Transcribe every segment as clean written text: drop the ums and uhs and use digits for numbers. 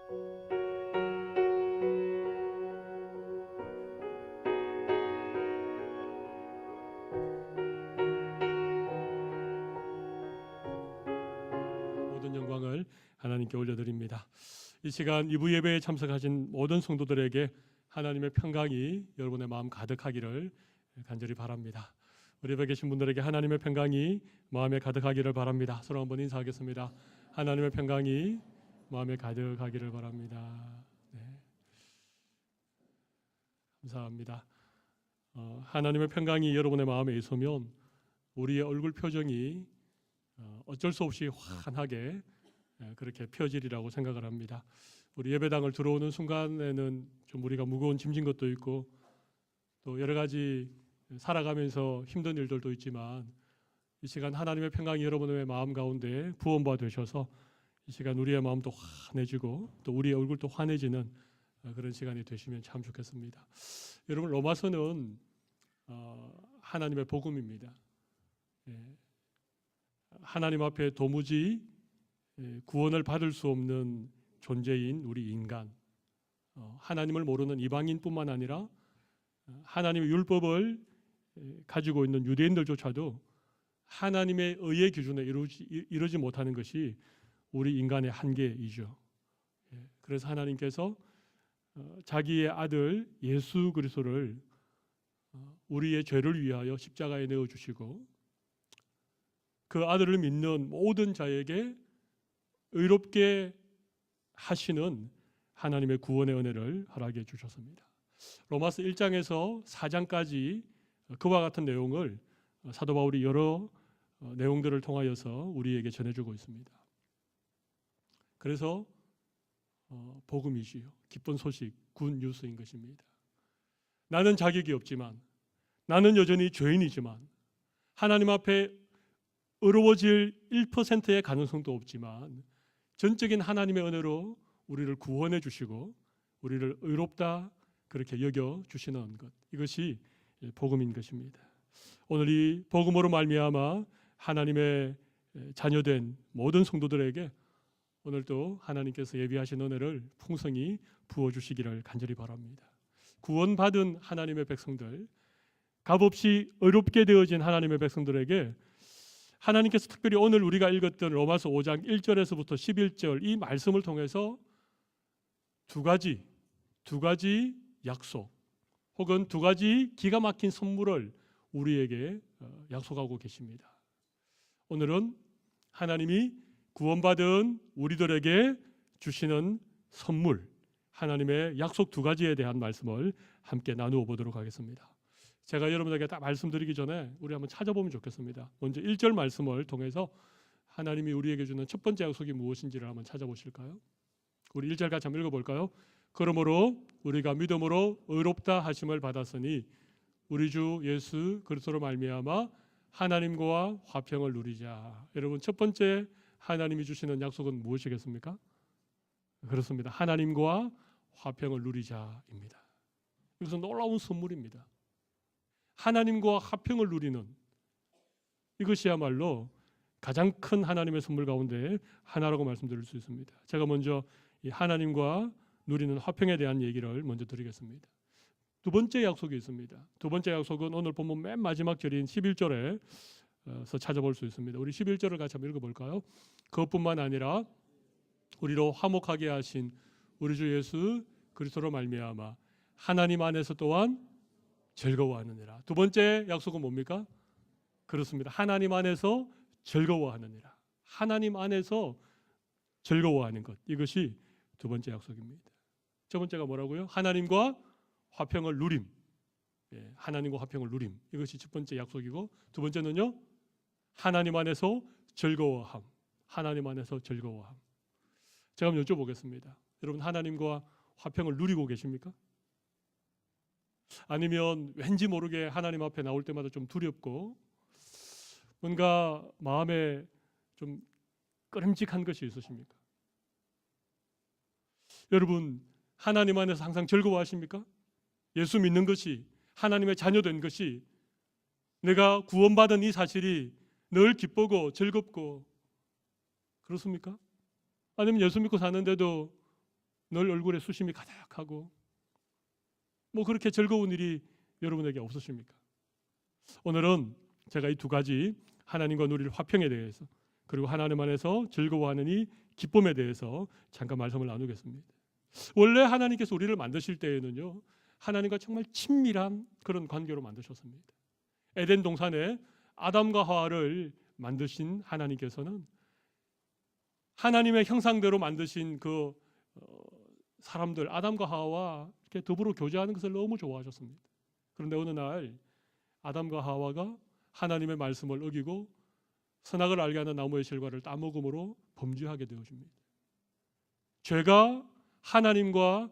모든 영광을 하나님께 올려드립니다. 이 시간 2부 예배에 참석하신 모든 성도들에게 하나님의 평강이 여러분의 마음 가득하기를 간절히 바랍니다. 우리 옆에 계신 분들에게 하나님의 평강이 마음에 가득하기를 바랍니다. 서로 한번 인사하겠습니다. 하나님의 평강이 마음에 가득하기를 바랍니다. 네. 감사합니다. 하나님의 평강이 여러분의 마음에 있으면 우리의 얼굴 표정이 어쩔 수 없이 환하게 그렇게 펴지리라고 생각을 합니다. 우리 예배당을 들어오는 순간에는 좀 우리가 무거운 짐진 것도 있고 또 여러 가지 살아가면서 힘든 일들도 있지만 이 시간 하나님의 평강이 여러분의 마음 가운데 부원바 되셔서 이 시간 우리의 마음도 환해지고 또 우리의 얼굴도 환해지는 그런 시간이 되시면 참 좋겠습니다. 여러분, 로마서는 하나님의 복음입니다. 하나님 앞에 도무지 구원을 받을 수 없는 존재인 우리 인간, 하나님을 모르는 이방인뿐만 아니라 하나님의 율법을 가지고 있는 유대인들조차도 하나님의 의의 기준에 이루지 못하는 것이 우리 인간의 한계이죠. 그래서 하나님께서 자기의 아들 예수 그리스도를 우리의 죄를 위하여 십자가에 내어주시고 그 아들을 믿는 모든 자에게 의롭게 하시는 하나님의 구원의 은혜를 허락해 주셨습니다. 로마서 1장에서 4장까지 그와 같은 내용을 사도 바울이 여러 내용들을 통하여서 우리에게 전해주고 있습니다. 그래서 복음이지요. 기쁜 소식, 굿 뉴스인 것입니다. 나는 자격이 없지만, 나는 여전히 죄인이지만, 하나님 앞에 의로워질 1%의 가능성도 없지만 전적인 하나님의 은혜로 우리를 구원해 주시고 우리를 의롭다 그렇게 여겨 주시는 것, 이것이 복음인 것입니다. 오늘 이 복음으로 말미암아 하나님의 자녀된 모든 성도들에게 오늘도 하나님께서 예비하신 은혜를 풍성히 부어주시기를 간절히 바랍니다. 구원받은 하나님의 백성들, 값없이 의롭게 되어진 하나님의 백성들에게 하나님께서 특별히 오늘 우리가 읽었던 로마서 5장 1절에서부터 11절 이 말씀을 통해서 두 가지 약속 혹은 두 가지 기가 막힌 선물을 우리에게 약속하고 계십니다. 오늘은 하나님이 구원받은 우리들에게 주시는 선물, 하나님의 약속 두 가지에 대한 말씀을 함께 나누어 보도록 하겠습니다. 제가 여러분에게 딱 말씀드리기 전에 우리 한번 찾아보면 좋겠습니다. 먼저 1절 말씀을 통해서 하나님이 우리에게 주는 첫 번째 약속이 무엇인지를 한번 찾아보실까요? 우리 1절 같이 한번 읽어볼까요? 그러므로 우리가 믿음으로 의롭다 하심을 받았으니 우리 주 예수 그리스도로 말미암아 하나님과 화평을 누리자. 여러분, 첫 번째 하나님이 주시는 약속은 무엇이겠습니까? 그렇습니다. 하나님과 화평을 누리자입니다. 이것은 놀라운 선물입니다. 하나님과 화평을 누리는 이것이야말로 가장 큰 하나님의 선물 가운데 하나라고 말씀드릴 수 있습니다. 제가 먼저 이 하나님과 누리는 화평에 대한 얘기를 먼저 드리겠습니다. 두 번째 약속이 있습니다. 두 번째 약속은 오늘 본문 맨 마지막 절인 11절에서 찾아볼 수 있습니다. 우리 11절을 같이 한번 읽어볼까요? 그것뿐만 아니라 우리로 화목하게 하신 우리 주 예수 그리스도로 말미암아 하나님 안에서 또한 즐거워하느니라. 두 번째 약속은 뭡니까? 그렇습니다. 하나님 안에서 즐거워하느니라. 하나님 안에서 즐거워하는 것, 이것이 두 번째 약속입니다. 첫 번째가 뭐라고요? 하나님과 화평을 누림. 하나님과 화평을 누림. 이것이 첫 번째 약속이고, 두 번째는요, 하나님 안에서 즐거워함. 하나님 안에서 즐거워함. 제가 한번 여쭤보겠습니다. 여러분, 하나님과 화평을 누리고 계십니까? 아니면 왠지 모르게 하나님 앞에 나올 때마다 좀 두렵고 뭔가 마음에 좀 꺼림직한 것이 있으십니까? 여러분, 하나님 안에서 항상 즐거워하십니까? 예수 믿는 것이, 하나님의 자녀된 것이, 내가 구원받은 이 사실이 늘 기쁘고 즐겁고 그렇습니까? 아니면 예수 믿고 사는데도 늘 얼굴에 수심이 가득하고 뭐 그렇게 즐거운 일이 여러분에게 없으십니까? 오늘은 제가 이 두 가지 하나님과 누릴 화평에 대해서 그리고 하나님 안에서 즐거워하는 이 기쁨에 대해서 잠깐 말씀을 나누겠습니다. 원래 하나님께서 우리를 만드실 때에는요, 하나님과 정말 친밀한 그런 관계로 만드셨습니다. 에덴 동산에 아담과 하와를 만드신 하나님께서는 하나님의 형상대로 만드신 그 사람들 아담과 하와와 이렇게 더불어 교제하는 것을 너무 좋아하셨습니다. 그런데 어느 날 아담과 하와가 하나님의 말씀을 어기고 선악을 알게 하는 나무의 실과를 따먹음으로 범죄하게 되어집니다. 죄가 하나님과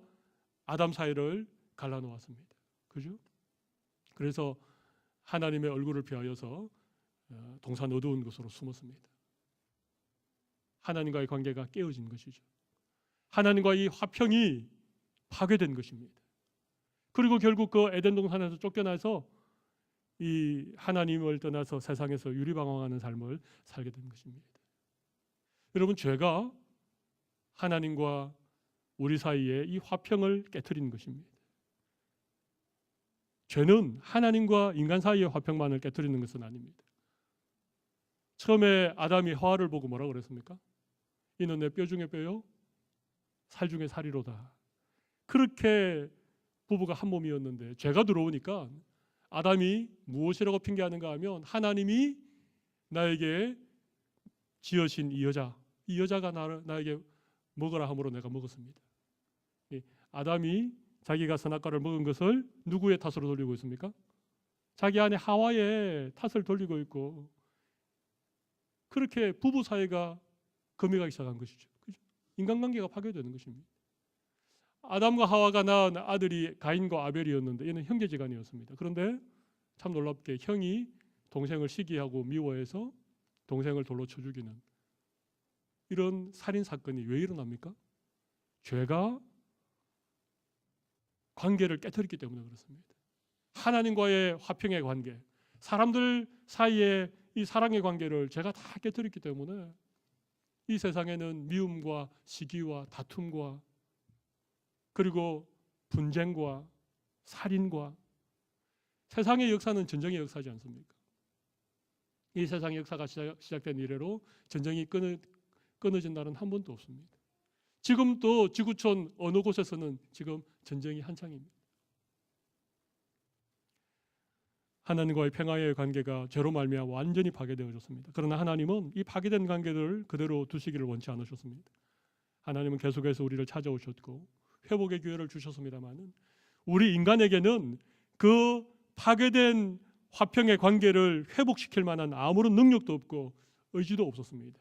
아담 사이를 갈라놓았습니다. 그죠? 그래서 하나님의 얼굴을 피하여서 동산 어두운 곳으로 숨었습니다. 하나님과의 관계가 깨어진 것이죠. 하나님과의 화평이 파괴된 것입니다. 그리고 결국 그 에덴 동산에서 쫓겨나서 이 하나님을 떠나서 세상에서 유리방황하는 삶을 살게 된 것입니다. 여러분, 죄가 하나님과 우리 사이에 이 화평을 깨트린 것입니다. 죄는 하나님과 인간 사이의 화평만을 깨트리는 것은 아닙니다. 처음에 아담이 하와를 보고 뭐라고 그랬습니까? 이는 내 뼈 중에 뼈요 살 중에 살이로다. 그렇게 부부가 한 몸이었는데 죄가 들어오니까 아담이 무엇이라고 핑계하는가 하면 하나님이 나에게 지으신 이 여자가 나에게 먹으라 함으로 내가 먹었습니다. 아담이 자기가 선악과를 먹은 것을 누구의 탓으로 돌리고 있습니까? 자기 아내 하와의 탓을 돌리고 있고, 그렇게 부부 사이가 금이 가기 시작한 것이죠. 그죠? 인간관계가 파괴되는 것입니다. 아담과 하와가 낳은 아들이 가인과 아벨이었는데 얘는 형제지간이었습니다. 그런데 참 놀랍게 형이 동생을 시기하고 미워해서 동생을 돌로 쳐 죽이는 이런 살인 사건이 왜 일어납니까? 죄가 관계를 깨뜨렸기 때문에 그렇습니다. 하나님과의 화평의 관계, 사람들 사이의 이 사랑의 관계를 죄가 다 깨뜨렸기 때문에 이 세상에는 미움과 시기와 다툼과 그리고 분쟁과 살인과, 세상의 역사는 전쟁의 역사지 않습니까? 이 세상의 역사가 시작된 이래로 전쟁이 끊어진 날은 한 번도 없습니다. 지금 또 지구촌 어느 곳에서는 지금 전쟁이 한창입니다. 하나님과의 평화의 관계가 죄로 말미암아 완전히 파괴되어졌습니다. 그러나 하나님은 이 파괴된 관계를 그대로 두시기를 원치 않으셨습니다. 하나님은 계속해서 우리를 찾아오셨고 회복의 기회를 주셨습니다마는 우리 인간에게는 그 파괴된 화평의 관계를 회복시킬 만한 아무런 능력도 없고 의지도 없었습니다.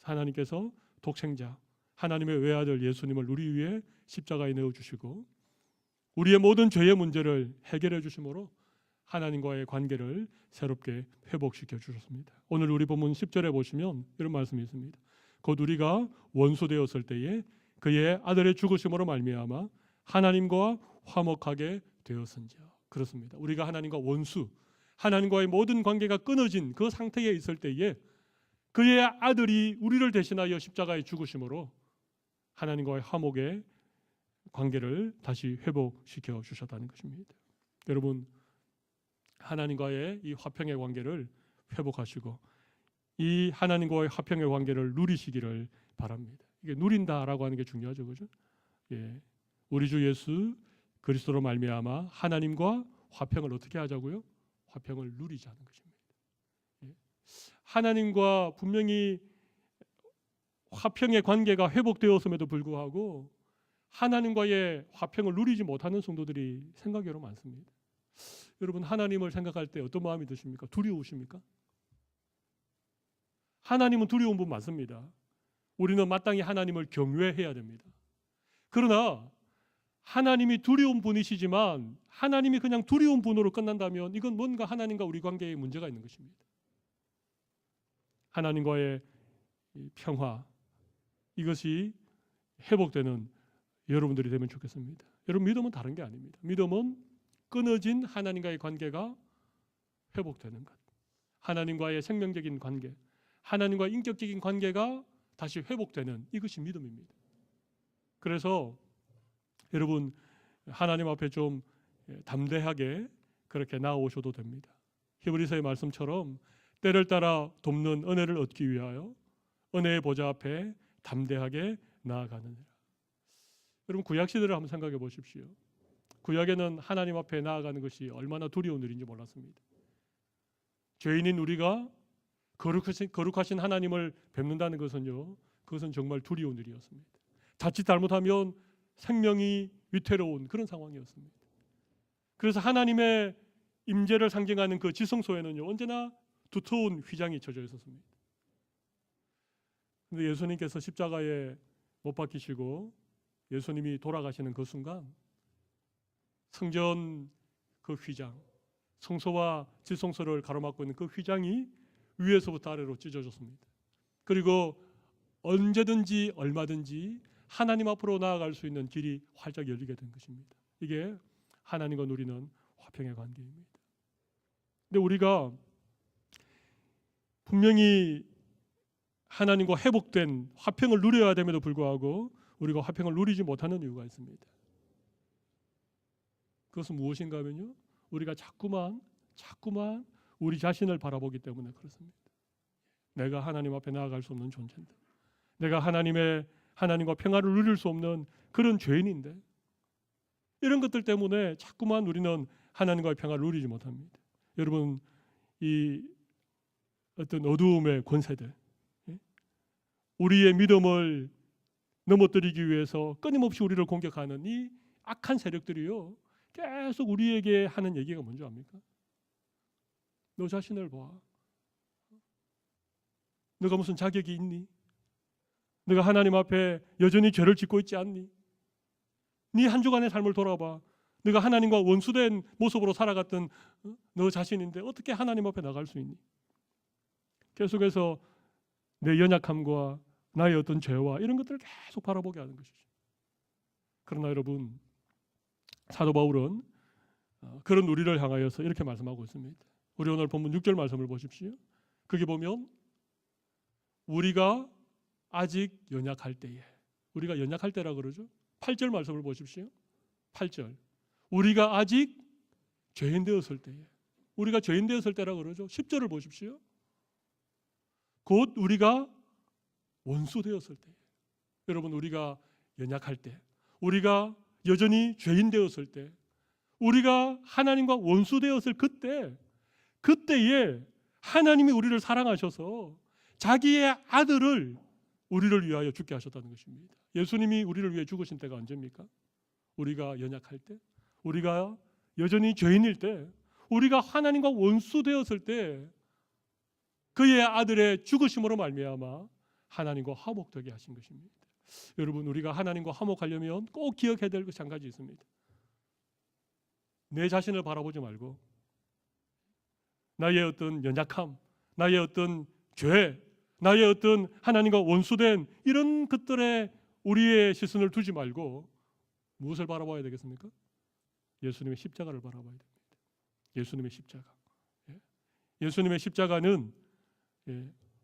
하나님께서 독생자 하나님의 외아들 예수님을 우리 위해 십자가에 내어주시고 우리의 모든 죄의 문제를 해결해 주심으로 하나님과의 관계를 새롭게 회복시켜 주셨습니다. 오늘 우리 본문 10절에 보시면 이런 말씀이 있습니다. 곧 우리가 원수 되었을 때에 그의 아들의 죽으심으로 말미암아 하나님과 화목하게 되었은지요. 그렇습니다. 우리가 하나님과 원수, 하나님과의 모든 관계가 끊어진 그 상태에 있을 때에 그의 아들이 우리를 대신하여 십자가에 죽으심으로 하나님과의 화목의 관계를 다시 회복시켜 주셨다는 것입니다. 여러분, 하나님과의 이 화평의 관계를 회복하시고 이 하나님과의 화평의 관계를 누리시기를 바랍니다. 이게 누린다라고 하는 게 중요하죠, 그죠? 예, 우리 주 예수 그리스도로 말미암아 하나님과 화평을 어떻게 하자고요? 화평을 누리자는 것입니다. 예. 하나님과 분명히 화평의 관계가 회복되었음에도 불구하고 하나님과의 화평을 누리지 못하는 성도들이 생각외로 많습니다. 여러분, 하나님을 생각할 때 어떤 마음이 드십니까? 두려우십니까? 하나님은 두려운 분 맞습니다. 우리는 마땅히 하나님을 경외해야 됩니다. 그러나 하나님이 두려운 분이시지만 하나님이 그냥 두려운 분으로 끝난다면 이건 뭔가 하나님과 우리 관계에 문제가 있는 것입니다. 하나님과의 평화, 이것이 회복되는 여러분들이 되면 좋겠습니다. 여러분, 믿음은 다른 게 아닙니다. 믿음은 끊어진 하나님과의 관계가 회복되는 것, 하나님과의 생명적인 관계, 하나님과의 인격적인 관계가 다시 회복되는 이것이 믿음입니다. 그래서 여러분 하나님 앞에 좀 담대하게 그렇게 나아오셔도 됩니다. 히브리서의 말씀처럼 때를 따라 돕는 은혜를 얻기 위하여 은혜의 보좌 앞에 담대하게 나아가느니라. 여러분 구약 시대를 한번 생각해 보십시오. 구약에는 하나님 앞에 나아가는 것이 얼마나 두려운 일인지 몰랐습니다. 죄인인 우리가 거룩하신 하나님을 뵙는다는 것은요, 그것은 정말 두려운 일이었습니다. 자칫 잘못하면 생명이 위태로운 그런 상황이었습니다. 그래서 하나님의 임재를 상징하는 그 지성소에는요, 언제나 두터운 휘장이 쳐져 있었습니다. 그런데 예수님께서 십자가에 못 박히시고 예수님이 돌아가시는 그 순간 성전 그 휘장, 성소와 지성소를 가로막고 있는 그 휘장이 위에서부터 아래로 찢어졌습니다. 그리고 언제든지 얼마든지 하나님 앞으로 나아갈 수 있는 길이 활짝 열리게 된 것입니다. 이게 하나님과 누리는 화평의 관계입니다. 근데 우리가 분명히 하나님과 회복된 화평을 누려야 됨에도 불구하고 우리가 화평을 누리지 못하는 이유가 있습니다. 그것은 무엇인가 하면요, 우리가 자꾸만 우리 자신을 바라보기 때문에 그렇습니다. 내가 하나님 앞에 나아갈 수 없는 존재인데, 내가 하나님과 평화를 누릴 수 없는 그런 죄인인데, 이런 것들 때문에 자꾸만 우리는 하나님과의 평화를 누리지 못합니다. 여러분, 이 어떤 어두움의 권세들, 우리의 믿음을 넘어뜨리기 위해서 끊임없이 우리를 공격하는 이 악한 세력들이요, 계속 우리에게 하는 얘기가 뭔지 압니까? 너 자신을 봐. 너가 무슨 자격이 있니? 너가 하나님 앞에 여전히 죄를 짓고 있지 않니? 네 한 주간의 삶을 돌아봐. 너가 하나님과 원수된 모습으로 살아갔던 너 자신인데 어떻게 하나님 앞에 나갈 수 있니? 계속해서 내 연약함과 나의 어떤 죄와 이런 것들을 계속 바라보게 하는 것이죠. 그러나 여러분, 사도 바울은 그런 우리를 향하여서 이렇게 말씀하고 있습니다. 우리 오늘 본문 6절 말씀을 보십시오. 거기 보면 우리가 아직 연약할 때에, 우리가 연약할 때라 그러죠. 8절 말씀을 보십시오. 8절, 우리가 아직 죄인 되었을 때에, 우리가 죄인 되었을 때라 그러죠. 10절을 보십시오. 곧 우리가 원수 되었을 때에, 여러분 우리가 연약할 때, 우리가 여전히 죄인 되었을 때, 우리가 하나님과 원수 되었을 그때에 하나님이 우리를 사랑하셔서 자기의 아들을 우리를 위하여 죽게 하셨다는 것입니다. 예수님이 우리를 위해 죽으신 때가 언제입니까? 우리가 연약할 때, 우리가 여전히 죄인일 때, 우리가 하나님과 원수 되었을 때 그의 아들의 죽으심으로 말미암아 하나님과 화목되게 하신 것입니다. 여러분, 우리가 하나님과 화목하려면 꼭 기억해야 될 것이 한 가지 있습니다. 내 자신을 바라보지 말고 나의 어떤 연약함, 나의 어떤 죄, 나의 어떤 하나님과 원수된 이런 것들에 우리의 시선을 두지 말고 무엇을 바라봐야 되겠습니까? 예수님의 십자가를 바라봐야 됩니다. 예수님의 십자가. 예수님의 십자가는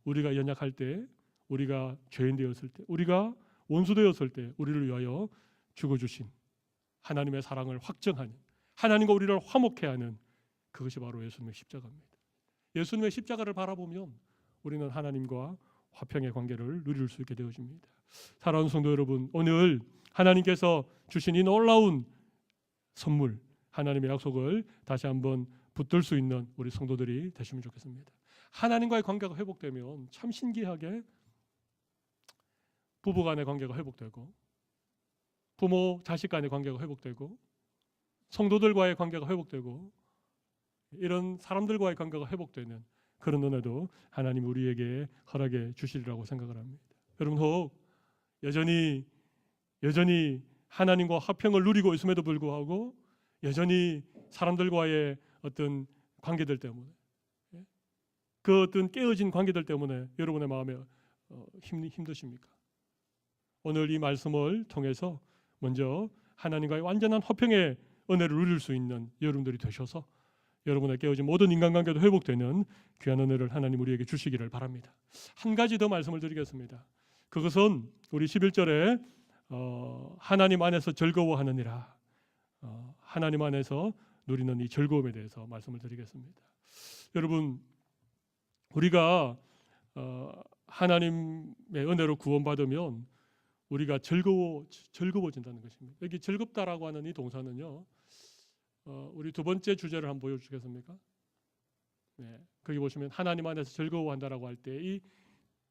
우리가 연약할 때, 우리가 죄인 되었을 때, 우리가 원수 되었을 때 우리를 위하여 죽어주신 하나님의 사랑을 확증하는, 하나님과 우리를 화목케 하는 그것이 바로 예수님의 십자가입니다. 예수님의 십자가를 바라보면 우리는 하나님과 화평의 관계를 누릴 수 있게 되어집니다. 사랑하는 성도 여러분, 오늘 하나님께서 주신 이 놀라운 선물, 하나님의 약속을 다시 한번 붙들 수 있는 우리 성도들이 되시면 좋겠습니다. 하나님과의 관계가 회복되면 참 신기하게 부부 간의 관계가 회복되고, 부모 자식 간의 관계가 회복되고, 성도들과의 관계가 회복되고, 이런 사람들과의 관계가 회복되는 그런 은혜도 하나님 우리에게 허락해 주시리라고 생각을 합니다. 여러분, 혹 여전히 하나님과 화평을 누리고 있음에도 불구하고 여전히 사람들과의 어떤 관계들 때문에, 그 어떤 깨어진 관계들 때문에 여러분의 마음에 힘드십니까? 오늘 이 말씀을 통해서 먼저 하나님과의 완전한 화평의 은혜를 누릴 수 있는 여러분들이 되셔서 여러분의 깨어진 모든 인간관계도 회복되는 귀한 은혜를 하나님 우리에게 주시기를 바랍니다. 한 가지 더 말씀을 드리겠습니다. 그것은 우리 11절에 하나님 안에서 즐거워하느니라. 하나님 안에서 누리는 이 즐거움에 대해서 말씀을 드리겠습니다. 여러분, 우리가 하나님의 은혜로 구원받으면 우리가 즐거워진다는 것입니다. 여기 즐겁다라고 하는 이 동사는요, 우리 두 번째 주제를 한번 보여주시겠습니까? 네, 거기 보시면 하나님 안에서 즐거워한다라고 할 때 이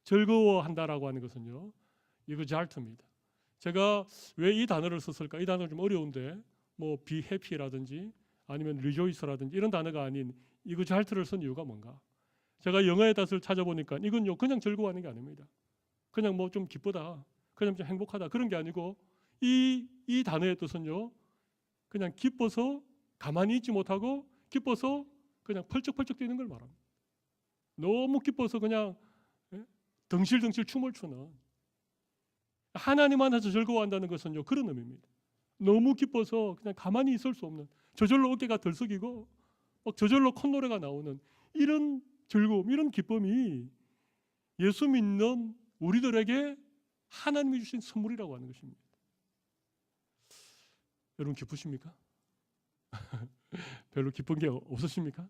즐거워한다라고 하는 것은요, 이거 잘트입니다. 제가 왜 이 단어를 썼을까? 이 단어가 좀 어려운데 뭐 be happy라든지 아니면 rejoice라든지 이런 단어가 아닌 이거 잘트를 쓴 이유가 뭔가? 제가 영어의 뜻을 찾아보니까 이건요 그냥 즐거워하는 게 아닙니다. 그냥 뭐 좀 기쁘다, 그냥 좀 행복하다 그런 게 아니고 이 단어의 뜻은요 그냥 기뻐서 가만히 있지 못하고 기뻐서 그냥 펄쩍펄쩍 뛰는 걸 말합니다. 너무 기뻐서 그냥 덩실덩실 춤을 추는, 하나님 안에서 즐거워한다는 것은요 그런 의미입니다. 너무 기뻐서 그냥 가만히 있을 수 없는, 저절로 어깨가 들썩이고 막 저절로 콧노래가 나오는 이런 즐거움, 이런 기쁨이 예수 믿는 우리들에게 하나님이 주신 선물이라고 하는 것입니다. 여러분 기쁘십니까? 별로 기쁜 게 없으십니까?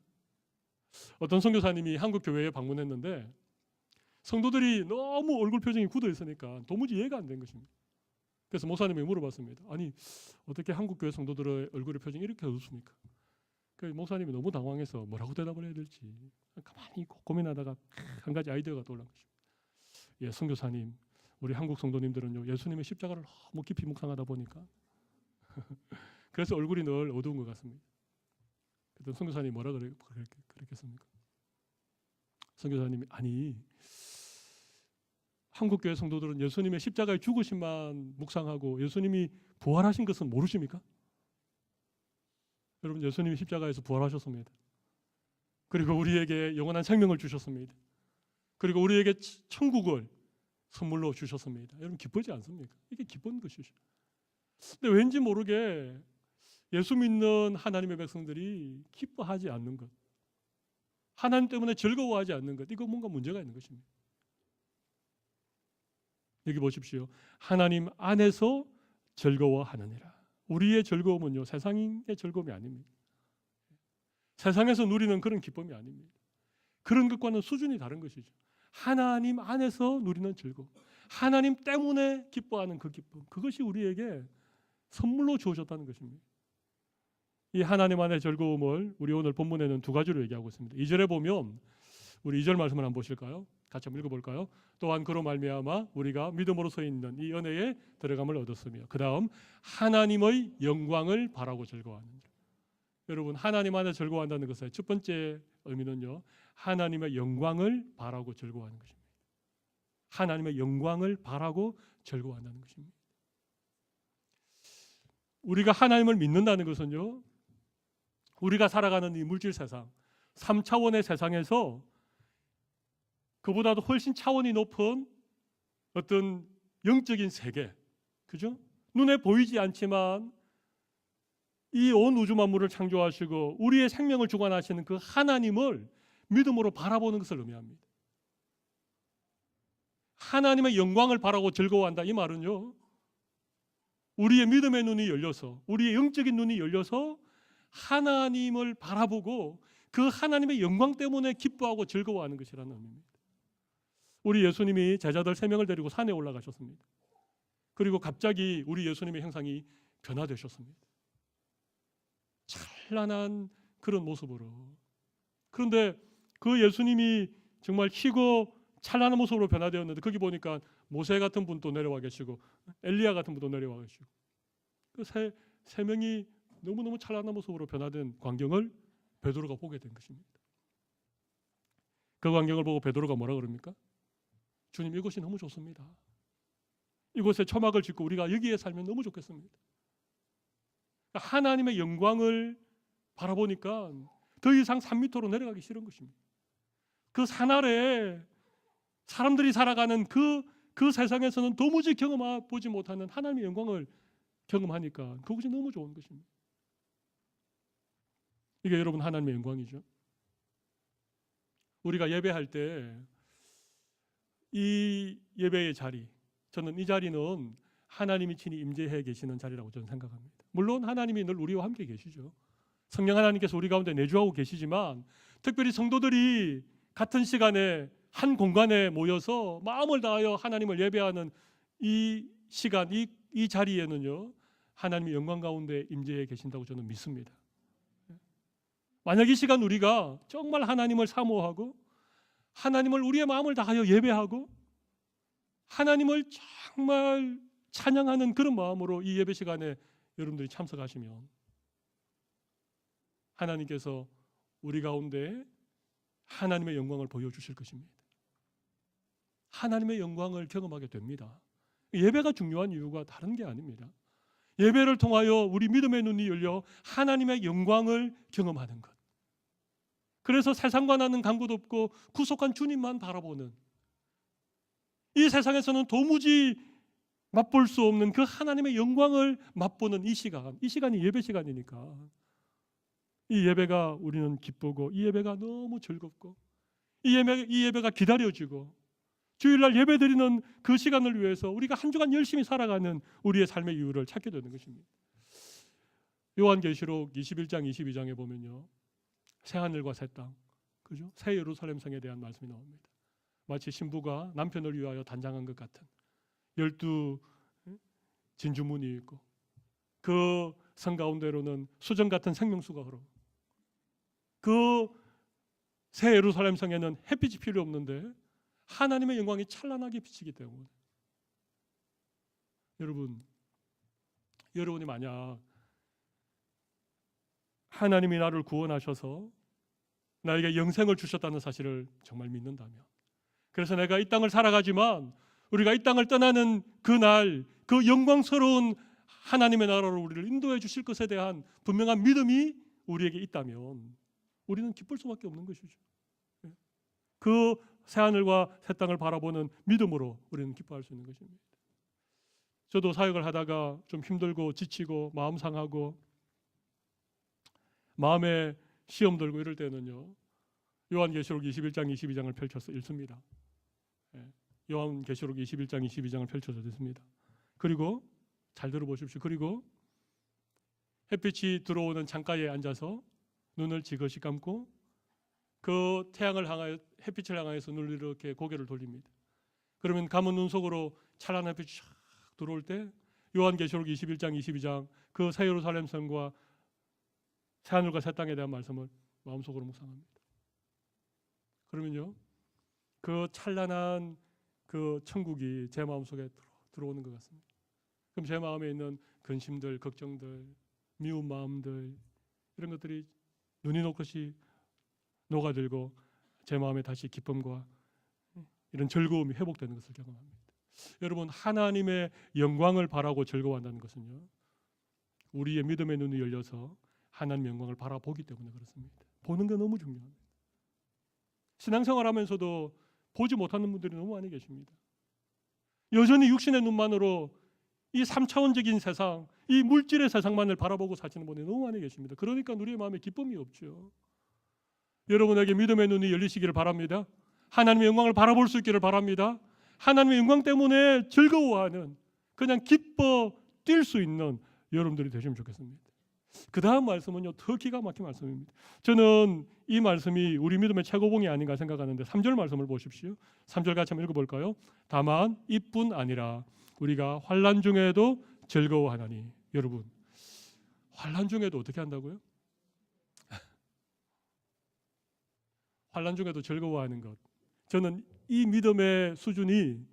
어떤 선교사님이 한국 교회에 방문했는데 성도들이 너무 얼굴 표정이 굳어 있으니까 도무지 이해가 안 된 것입니다. 그래서 목사님이 물어봤습니다. 아니 어떻게 한국 교회 성도들의 얼굴의 표정이 이렇게 어둡습니까? 그래서 목사님이 너무 당황해서 뭐라고 대답을 해야 될지 가만히 고민하다가 한 가지 아이디어가 떠올른 것입니다. 예, 선교사님, 우리 한국 성도님들은요 예수님의 십자가를 너무 깊이 묵상하다 보니까 그래서 얼굴이 늘 어두운 것 같습니다. 그랬더니 선교사님이 뭐라 그랬겠습니까? 선교사님이 아니 한국교회 성도들은 예수님의 십자가의 죽으심만 묵상하고 예수님이 부활하신 것은 모르십니까? 여러분 예수님이 십자가에서 부활하셨습니다. 그리고 우리에게 영원한 생명을 주셨습니다. 그리고 우리에게 천국을 선물로 주셨습니다. 여러분 기쁘지 않습니까? 이게 기쁜 것이죠. 근데 왠지 모르게 예수 믿는 하나님의 백성들이 기뻐하지 않는 것, 하나님 때문에 즐거워하지 않는 것, 이거 뭔가 문제가 있는 것입니다. 여기 보십시오. 하나님 안에서 즐거워하느니라. 우리의 즐거움은요 세상의 즐거움이 아닙니다. 세상에서 누리는 그런 기쁨이 아닙니다. 그런 것과는 수준이 다른 것이죠. 하나님 안에서 누리는 즐거움, 하나님 때문에 기뻐하는 그 기쁨, 그것이 우리에게 선물로 주어졌다는 것입니다. 이 하나님 안의 즐거움을 우리 오늘 본문에는 두 가지로 얘기하고 있습니다. 2절에 보면 우리 2절 말씀을 한번 보실까요? 같이 한번 읽어볼까요? 또한 그로 말미암아 우리가 믿음으로 서 있는 이 은혜에 들어감을 얻었으며 그 다음 하나님의 영광을 바라고 즐거워하느니라. 여러분 하나님 안에 즐거워한다는 것의 첫 번째 의미는요 하나님의 영광을 바라고 즐거워하는 것입니다. 하나님의 영광을 바라고 즐거워한다는 것입니다. 우리가 하나님을 믿는다는 것은요 우리가 살아가는 이 물질 세상 3차원의 세상에서 그보다도 훨씬 차원이 높은 어떤 영적인 세계, 그죠? 눈에 보이지 않지만 이 온 우주 만물을 창조하시고 우리의 생명을 주관하시는 그 하나님을 믿음으로 바라보는 것을 의미합니다. 하나님의 영광을 바라고 즐거워한다 이 말은요 우리의 믿음의 눈이 열려서, 우리의 영적인 눈이 열려서 하나님을 바라보고 그 하나님의 영광 때문에 기뻐하고 즐거워하는 것이라는 의미입니다. 우리 예수님이 제자들 3명을 데리고 산에 올라가셨습니다. 그리고 갑자기 우리 예수님의 형상이 변화되셨습니다. 찬란한 그런 모습으로. 그런데 그 예수님이 정말 희고 찬란한 모습으로 변화되었는데 거기 보니까 모세 같은 분도 내려와 계시고 엘리야 같은 분도 내려와 계시고 그 세 명이 너무너무 찬란한 모습으로 변화된 광경을 베드로가 보게 된 것입니다. 그 광경을 보고 베드로가 뭐라 그럽니까? 주님 이곳이 너무 좋습니다. 이곳에 초막을 짓고 우리가 여기에 살면 너무 좋겠습니다. 하나님의 영광을 바라보니까 더 이상 산 밑으로 내려가기 싫은 것입니다. 그 산 아래에 사람들이 살아가는 그 세상에서는 도무지 경험해보지 못하는 하나님의 영광을 경험하니까 그것이 너무 좋은 것입니다. 이게 여러분 하나님의 영광이죠. 우리가 예배할 때 이 예배의 자리, 저는 이 자리는 하나님이 친히 임재해 계시는 자리라고 저는 생각합니다. 물론 하나님이 늘 우리와 함께 계시죠. 성령 하나님께서 우리 가운데 내주하고 계시지만 특별히 성도들이 같은 시간에 한 공간에 모여서 마음을 다하여 하나님을 예배하는 이 시간, 이 자리에는요, 하나님의 영광 가운데 임재해 계신다고 저는 믿습니다. 만약 이 시간 우리가 정말 하나님을 사모하고 하나님을 우리의 마음을 다하여 예배하고 하나님을 정말 찬양하는 그런 마음으로 이 예배 시간에 여러분들이 참석하시면 하나님께서 우리 가운데 하나님의 영광을 보여주실 것입니다. 하나님의 영광을 경험하게 됩니다. 예배가 중요한 이유가 다른 게 아닙니다. 예배를 통하여 우리 믿음의 눈이 열려 하나님의 영광을 경험하는 것. 그래서 세상과 나는 간격도 없고 구속한 주님만 바라보는, 이 세상에서는 도무지 맛볼 수 없는 그 하나님의 영광을 맛보는 이 시간이 예배 시간이니까 이 예배가 우리는 기쁘고 이 예배가 너무 즐겁고 이 예배가 기다려지고 주일날 예배드리는 그 시간을 위해서 우리가 한 주간 열심히 살아가는 우리의 삶의 이유를 찾게 되는 것입니다. 요한계시록 21장 22장에 보면요, 새하늘과 새 땅, 그죠? 새 예루살렘 성에 대한 말씀이 나옵니다. 마치 신부가 남편을 위하여 단장한 것 같은 12 진주문이 있고 그 성 가운데로는 수정 같은 생명수가 흐르고 그 새 예루살렘 성에는 햇빛이 필요 없는데 하나님의 영광이 찬란하게 비치기 때문에 여러분이 만약 하나님이 나를 구원하셔서 나에게 영생을 주셨다는 사실을 정말 믿는다면, 그래서 내가 이 땅을 살아가지만 우리가 이 땅을 떠나는 그날 그 영광스러운 하나님의 나라로 우리를 인도해 주실 것에 대한 분명한 믿음이 우리에게 있다면 우리는 기쁠 수밖에 없는 것이죠. 그 새하늘과 새 땅을 바라보는 믿음으로 우리는 기뻐할 수 있는 것입니다. 저도 사역을 하다가 좀 힘들고 지치고 마음 상하고 마음에 시험 들고 이럴 때는요, 요한계시록 21장 22장을 펼쳐서 읽습니다. 요한계시록 21장 22장을 펼쳐서 읽습니다. 그리고 잘 들어보십시오. 그리고 햇빛이 들어오는 창가에 앉아서 눈을 지그시 감고 그 태양을 향하여, 햇빛을 향하여서 눈을 이렇게 고개를 돌립니다. 그러면 감은 눈 속으로 찬란한 햇빛이 쫙 들어올 때 요한계시록 21장 22장 그 새 예루살렘 성과 새하늘과 새 땅에 대한 말씀을 마음속으로 묵상합니다. 그러면요, 그 찬란한 그 천국이 제 마음속에 들어오는 것 같습니다. 그럼 제 마음에 있는 근심들, 걱정들, 미운 마음들, 이런 것들이 눈이 녹듯이 녹아들고 제 마음에 다시 기쁨과 이런 즐거움이 회복되는 것을 경험합니다. 여러분, 하나님의 영광을 바라고 즐거워한다는 것은요, 우리의 믿음의 눈이 열려서 하나님의 영광을 바라보기 때문에 그렇습니다. 보는 게 너무 중요합니다. 신앙생활하면서도 보지 못하는 분들이 너무 많이 계십니다. 여전히 육신의 눈만으로 이 3차원적인 세상, 이 물질의 세상만을 바라보고 사시는 분이 너무 많이 계십니다. 그러니까 우리의 마음에 기쁨이 없죠. 여러분에게 믿음의 눈이 열리시기를 바랍니다. 하나님의 영광을 바라볼 수 있기를 바랍니다. 하나님의 영광 때문에 즐거워하는, 그냥 기뻐 뛸 수 있는 여러분들이 되시면 좋겠습니다. 그 다음 말씀은요, 더 기가 막힌 말씀입니다. 저는 이 말씀이 우리 믿음의 최고봉이 아닌가 생각하는데 3절 말씀을 보십시오. 3절 같이 한번 읽어볼까요? 다만 이뿐 아니라 우리가 환난 중에도 즐거워하나니. 여러분, 환난 중에도 어떻게 한다고요? 환난 중에도 즐거워하는 것, 저는 이 믿음의 수준이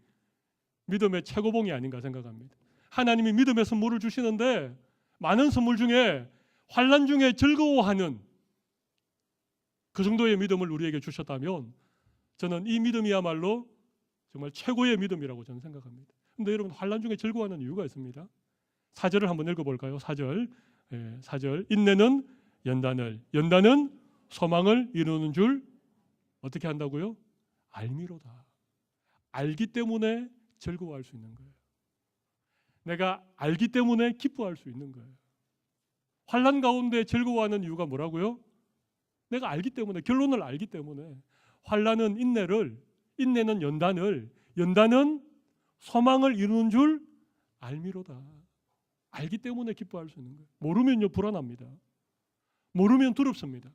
믿음의 최고봉이 아닌가 생각합니다. 하나님이 믿음의 선물을 주시는데 많은 선물 중에 환난 중에 즐거워하는 그 정도의 믿음을 우리에게 주셨다면 저는 이 믿음이야말로 정말 최고의 믿음이라고 저는 생각합니다. 그런데 여러분, 환난 중에 즐거워하는 이유가 있습니다. 4절을 한번 읽어볼까요? 4절. 4절. 인내는 연단은 소망을 이루는 줄 어떻게 한다고요? 알미로다. 알기 때문에 즐거워할 수 있는 거예요. 내가 알기 때문에 기뻐할 수 있는 거예요. 환난 가운데 즐거워하는 이유가 뭐라고요? 내가 알기 때문에, 결론을 알기 때문에. 환난은 인내는 연단은 소망을 이루는 줄 알미로다. 알기 때문에 기뻐할 수 있는 거예요. 모르면요 불안합니다. 모르면 두렵습니다.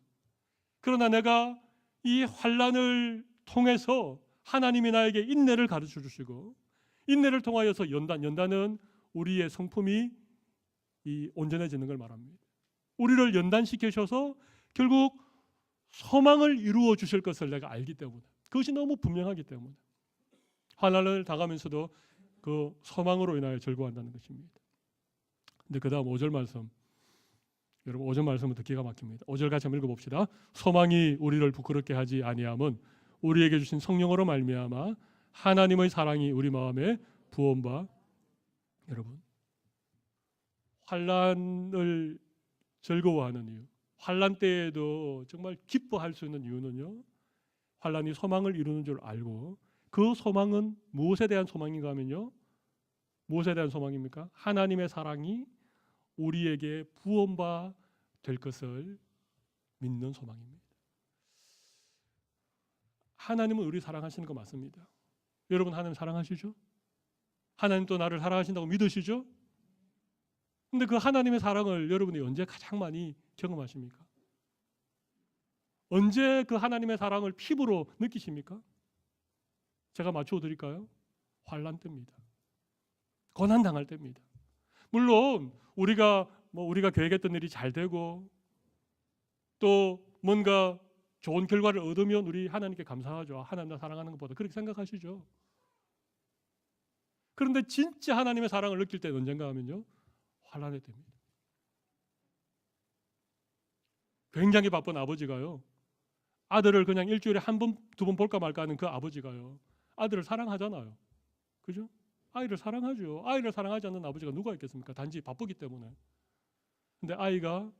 그러나 내가 이 환난을 통해서 하나님이 나에게 인내를 가르쳐 주시고 인내를 통하여서 연단은 우리의 성품이 온전해지는 걸 말합니다. 우리를 연단시키셔서 결국 소망을 이루어 주실 것을 내가 알기 때문에 그것이 너무 분명하기 때문에 환난을 당하면서도 그 소망으로 인하여 즐거워한다는 것입니다. 근데 그 다음 5절 말씀 여러분 5절 말씀부터 기가 막힙니다. 5절 같이 한번 읽어봅시다. 소망이 우리를 부끄럽게 하지 아니함은 우리에게 주신 성령으로 말미암아 하나님의 사랑이 우리 마음에 부어온 여러분 환난을 즐거워하는 이유 환난 때에도 정말 기뻐할 수 있는 이유는요 환난이 소망을 이루는 줄 알고 그 소망은 무엇에 대한 소망인가 하면요 무엇에 대한 소망입니까? 하나님의 사랑이 우리에게 부어온 바 될 것을 믿는 소망입니다. 하나님은 우리 사랑하시는 거 맞습니다. 여러분 하나님 사랑하시죠? 하나님 또 나를 사랑하신다고 믿으시죠? 근데 그 하나님의 사랑을 여러분이 언제 가장 많이 경험하십니까? 언제 그 하나님의 사랑을 피부로 느끼십니까? 제가 맞춰 드릴까요? 환난 때입니다. 고난 당할 때입니다. 물론 우리가 계획했던 일이 잘 되고 또 뭔가 좋은 결과를 얻으면 우리 하나님께 감사하죠. 하나님 나 사랑하는 것보다 그렇게 생각하시죠. 그런데 진짜 하나님의 사랑을 느낄 때는 언젠가 하면요 환난의 때입니다. 굉장히 바쁜 아버지가요 아들을 그냥 일주일에 한 번, 두 번 볼까 말까 하는 그 아버지가요 아들을 사랑하잖아요. 그죠? 아이를 사랑하죠. 아이를 사랑하지 않는 아버지가 누가 있겠습니까? 단지 바쁘기 때문에. 근데 아이가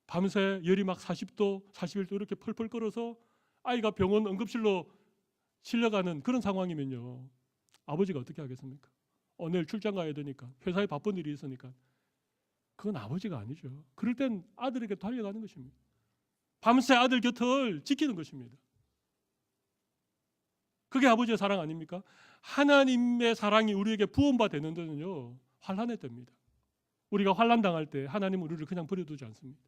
밤새 열이 막 40도, 41도 이렇게 펄펄 끓어서 아이가 병원 응급실로 실려가는 그런 상황이면요. 아버지가 어떻게 하겠습니까? 내일 출장 가야 되니까 회사에 바쁜 일이 있으니까 그건 아버지가 아니죠. 그럴 땐 아들에게 달려가는 것입니다. 밤새 아들 곁을 지키는 것입니다. 그게 아버지의 사랑 아닙니까? 하나님의 사랑이 우리에게 부어바 되는 데는요 환난의 때입니다. 우리가 환난 당할 때 하나님은 우리를 그냥 버려두지 않습니다.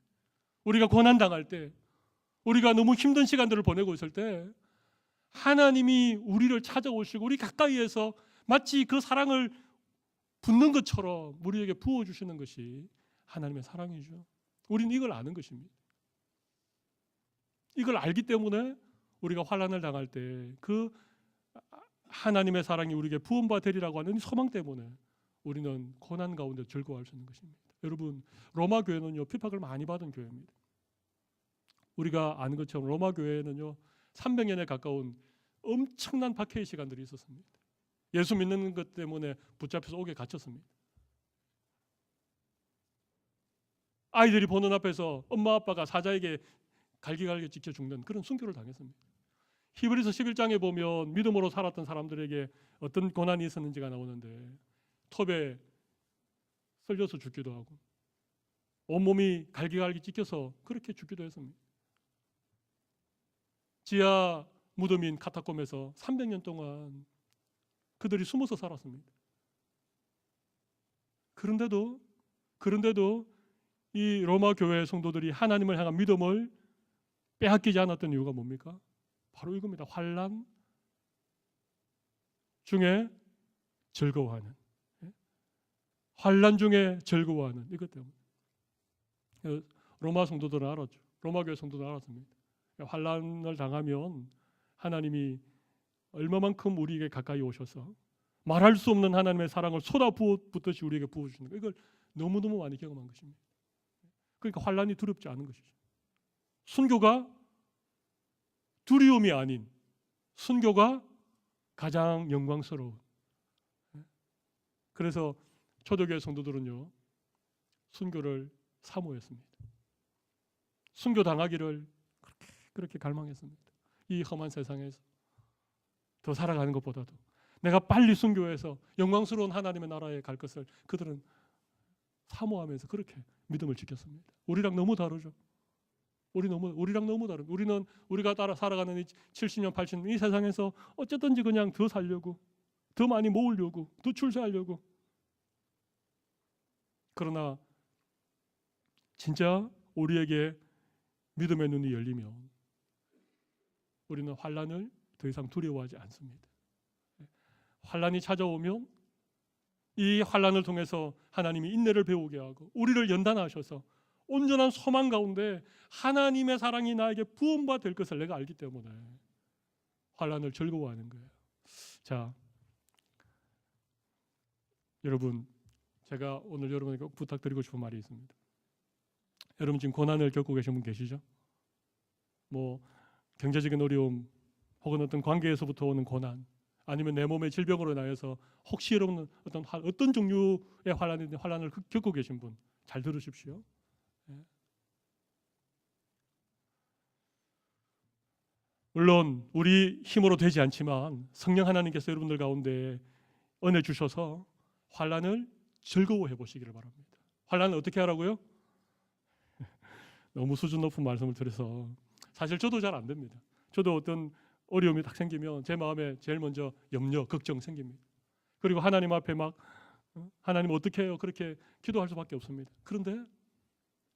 우리가 고난 당할 때 우리가 너무 힘든 시간들을 보내고 있을 때 하나님이 우리를 찾아오시고 우리 가까이에서 마치 그 사랑을 붓는 것처럼 우리에게 부어주시는 것이 하나님의 사랑이죠. 우리는 이걸 아는 것입니다. 이걸 알기 때문에 우리가 환난을 당할 때 그 하나님의 사랑이 우리에게 부어바 되리라고 하는 소망 때문에 우리는 고난 가운데 즐거워할 수 있는 것입니다. 여러분 로마 교회는요 핍박을 많이 받은 교회입니다. 우리가 아는 것처럼 로마 교회에는요 300년에 가까운 엄청난 박해의 시간들이 있었습니다. 예수 믿는 것 때문에 붙잡혀서 옥에 갇혔습니다. 아이들이 보는 앞에서 엄마 아빠가 사자에게 갈기갈기 찍혀 죽는 그런 순교를 당했습니다. 히브리서 11장에 보면 믿음으로 살았던 사람들에게 어떤 고난이 있었는지가 나오는데 톱에 썰려서 죽기도 하고 온몸이 갈기갈기 찍혀서 그렇게 죽기도 했습니다. 지하 무덤인 카타콤에서 300년 동안 그들이 숨어서 살았습니다. 그런데도 이 로마 교회 성도들이 하나님을 향한 믿음을 빼앗기지 않았던 이유가 뭡니까? 바로 이겁니다. 환난 중에 즐거워하는, 환난 중에 즐거워하는 이것 때문에 로마 성도들은 알았죠. 로마 교회 성도들은 알았습니다. 환난을 당하면 하나님이 얼마만큼 우리에게 가까이 오셔서 말할 수 없는 하나님의 사랑을 쏟아붓듯이 우리에게 부어주시는 거, 이걸 너무너무 많이 경험한 것입니다. 그러니까 환난이 두렵지 않은 것이죠. 순교가 두려움이 아닌 순교가 가장 영광스러운. 그래서 초대교회 성도들은요 순교를 사모했습니다. 순교 당하기를 그렇게 갈망했습니다. 이 험한 세상에서 더 살아가는 것보다도 내가 빨리 순교해서 영광스러운 하나님의 나라에 갈 것을 그들은 사모하면서 그렇게 믿음을 지켰습니다. 우리랑 너무 다르죠. 우리랑 너무 다릅니다. 우리는 우리가 따라 살아가는 이 70년, 80년 이 세상에서 어쨌든지 그냥 더 살려고, 더 많이 모으려고, 더 출세하려고 그러나 진짜 우리에게 믿음의 눈이 열리면 우리는 환난을 더 이상 두려워하지 않습니다. 환난이 찾아오면 이 환난을 통해서 하나님이 인내를 배우게 하고 우리를 연단하셔서 온전한 소망 가운데 하나님의 사랑이 나에게 부음받을 것을 내가 알기 때문에 환난을 즐거워하는 거예요. 자, 여러분, 제가 오늘 여러분에게 부탁드리고 싶은 말이 있습니다. 여러분 지금 고난을 겪고 계신 분 계시죠? 뭐 경제적인 어려움 혹은 어떤 관계에서부터 오는 고난, 아니면 내 몸의 질병으로 인하여서 혹시 여러분은 어떤 종류의 환난을 겪고 계신 분 잘 들으십시오. 물론 우리 힘으로 되지 않지만 성령 하나님께서 여러분들 가운데 은혜 주셔서 환난을 즐거워해 보시기를 바랍니다. 환난을 어떻게 하라고요? 너무 수준 높은 말씀을 드려서 사실 저도 잘 안 됩니다. 저도 어떤 어려움이 딱 생기면 제 마음에 제일 먼저 염려, 걱정 생깁니다. 그리고 하나님 앞에 막 하나님 어떻게 해요? 그렇게 기도할 수밖에 없습니다. 그런데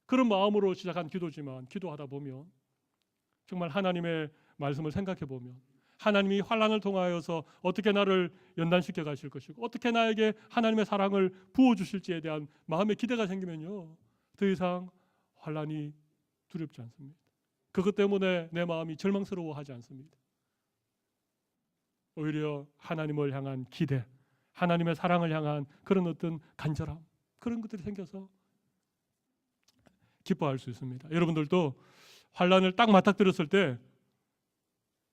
그런 마음으로 시작한 기도지만 기도하다 보면 정말 하나님의 말씀을 생각해 보면 하나님이 환난을 통하여서 어떻게 나를 연단시켜 가실 것이고 어떻게 나에게 하나님의 사랑을 부어주실지에 대한 마음의 기대가 생기면요, 더 이상 환난이 두렵지 않습니다. 그것 때문에 내 마음이 절망스러워하지 않습니다. 오히려 하나님을 향한 기대, 하나님의 사랑을 향한 그런 어떤 간절함, 그런 것들이 생겨서 기뻐할 수 있습니다. 여러분들도 환난을 딱 맞닥뜨렸을 때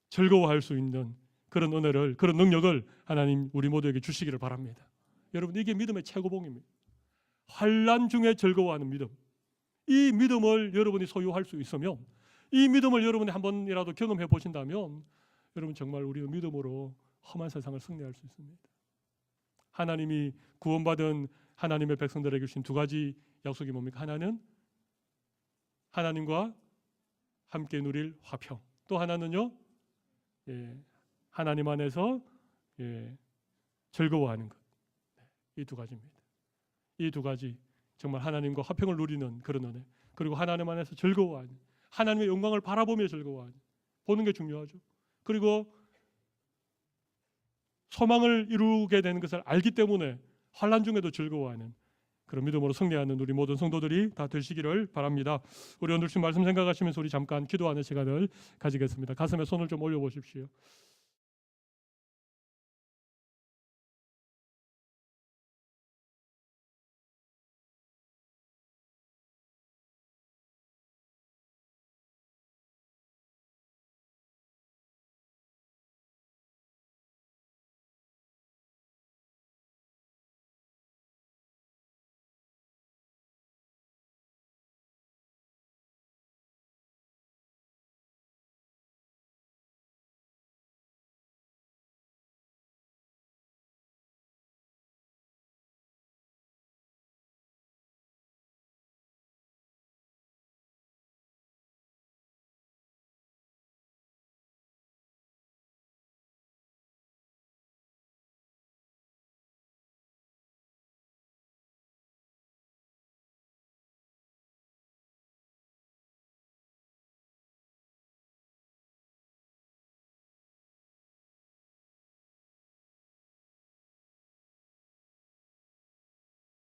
즐거워할 수 있는 그런 은혜를, 그런 능력을 하나님 우리 모두에게 주시기를 바랍니다. 여러분, 이게 믿음의 최고봉입니다. 환난 중에 즐거워하는 믿음, 이 믿음을 여러분이 소유할 수 있으면, 이 믿음을 여러분이 한 번이라도 경험해 보신다면 여러분 정말 우리는 믿음으로 험한 세상을 승리할 수 있습니다. 하나님이 구원받은 하나님의 백성들에게 주신 두 가지 약속이 뭡니까? 하나는 하나님과 함께 누릴 화평, 또 하나는요, 하나님 안에서 즐거워하는 것. 이 두 가지입니다. 이 두 가지 정말 하나님과 화평을 누리는 그런 은혜, 그리고 하나님 안에서 즐거워하는, 하나님의 영광을 바라보며 즐거워하는, 보는 게 중요하죠. 그리고 소망을 이루게 되는 것을 알기 때문에 환난 중에도 즐거워하는 그런 믿음으로 승리하는 우리 모든 성도들이 다 되시기를 바랍니다. 우리 오늘 주신 말씀 생각하시면서 우리 잠깐 기도하는 시간을 가지겠습니다. 가슴에 손을 좀 올려보십시오.